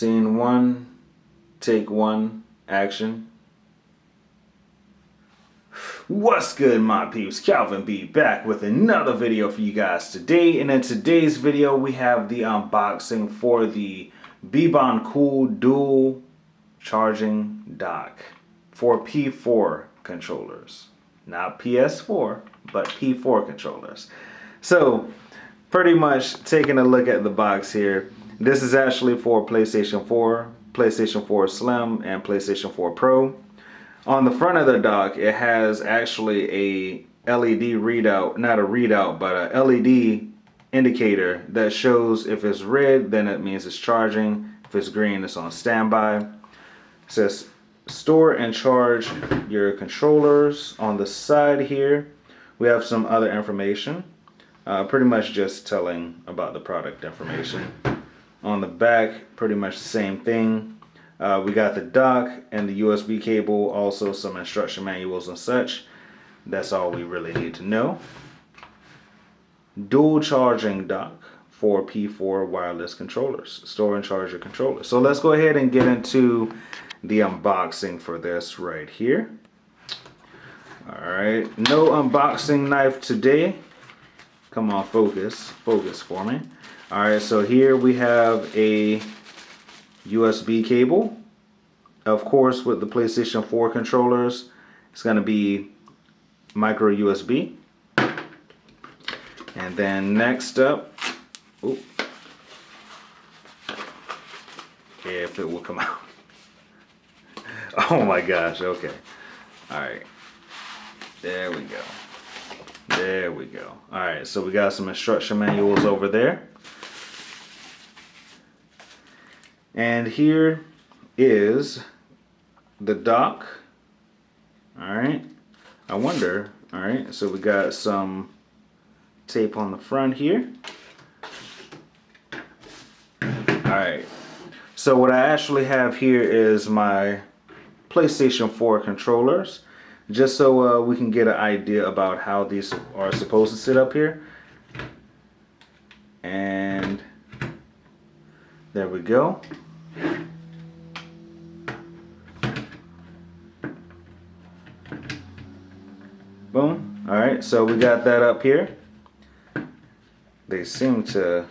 Scene one, take one, action. What's good, my peeps? Calvin B back with another video for you guys today. And in today's video, we have the unboxing for the BEBONCOOL dual charging dock for P4 controllers. Not PS4, but P4 controllers. So, pretty much taking a look at the box here. This is actually for PlayStation 4, PlayStation 4 Slim, and PlayStation 4 Pro. On the front of the dock, it has actually a LED readout, not a readout, but a LED indicator that shows if it's red, then it means it's charging. If it's green, it's on standby. It says store and charge your controllers. On the side here, we have some other information. Pretty much just telling about the product information. On the back, pretty much the same thing. We got the dock and the USB cable, also some instruction manuals and such. That's all we really need to know. Dual charging dock for P4 wireless controllers. Store and charge your controllers. So let's go ahead and get into the unboxing for this right here. Alright, no unboxing knife today. Come on, focus for me. Alright, so here we have a USB cable. Of course, with the PlayStation 4 controllers, it's going to be micro USB. And then next up, if it will come out. Oh my gosh, okay. Alright. There we go. There we go. Alright, so we got some instruction manuals over there. And here is the dock. Alright. I wonder. Alright, so we got some tape on the front here. Alright. So what I actually have here is my PlayStation 4 controllers. Just so we can get an idea about how these are supposed to sit up here. And there we go. Boom. Alright, so we got that up here. They seem to...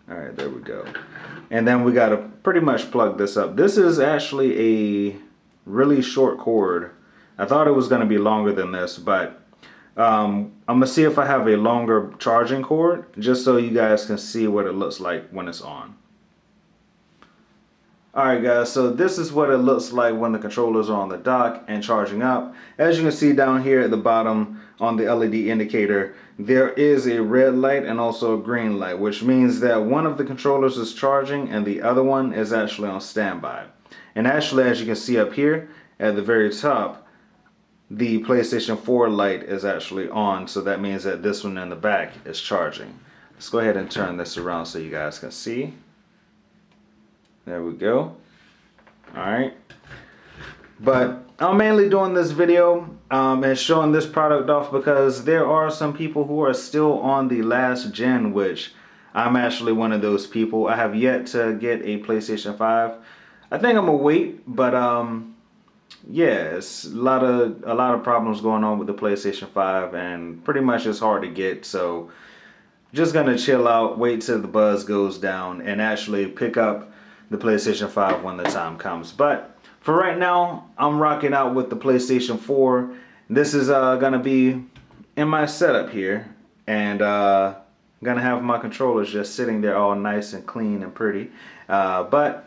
Alright, there we go. And then we got to pretty much plug this up. This is actually a really short cord. I thought it was going to be longer than this, but I'm going to see if I have a longer charging cord, just so you guys can see what it looks like when it's on. Alright guys, so this is what it looks like when the controllers are on the dock and charging up. As you can see down here at the bottom on the LED indicator, there is a red light and also a green light, which means that one of the controllers is charging and the other one is actually on standby. And actually, as you can see up here at the very top, the PlayStation 4 light is actually on, so that means that this one in the back is charging. Let's go ahead and turn this around so you guys can see. There we go. Alright. But I'm mainly doing this video and showing this product off because there are some people who are still on the last gen, which I'm actually one of those people. I have yet to get a PlayStation 5. I think I'm gonna wait, but yeah, it's a lot of problems going on with the PlayStation 5, and pretty much it's hard to get. So just gonna chill out, wait till the buzz goes down, and actually pick up the PlayStation 5 when the time comes. But for right now, I'm rocking out with the PlayStation 4. This is gonna be in my setup here, and I'm gonna have my controllers just sitting there all nice and clean and pretty. But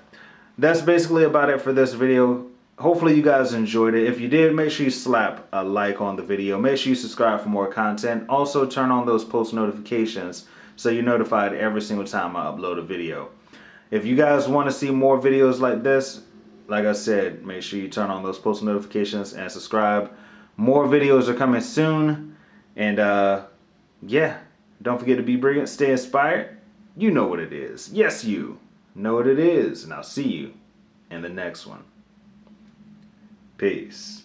that's basically about it for this video. Hopefully you guys enjoyed it. If you did, make sure you slap a like on the video. Make sure you subscribe for more content. Also turn on those post notifications so you're notified every single time I upload a video. If you guys want to see more videos like this, like I said, make sure you turn on those post notifications and subscribe. More videos are coming soon. And yeah, don't forget to be brilliant, stay inspired. You know what it is. Yes, you know what it is, and I'll see you in the next one. Peace.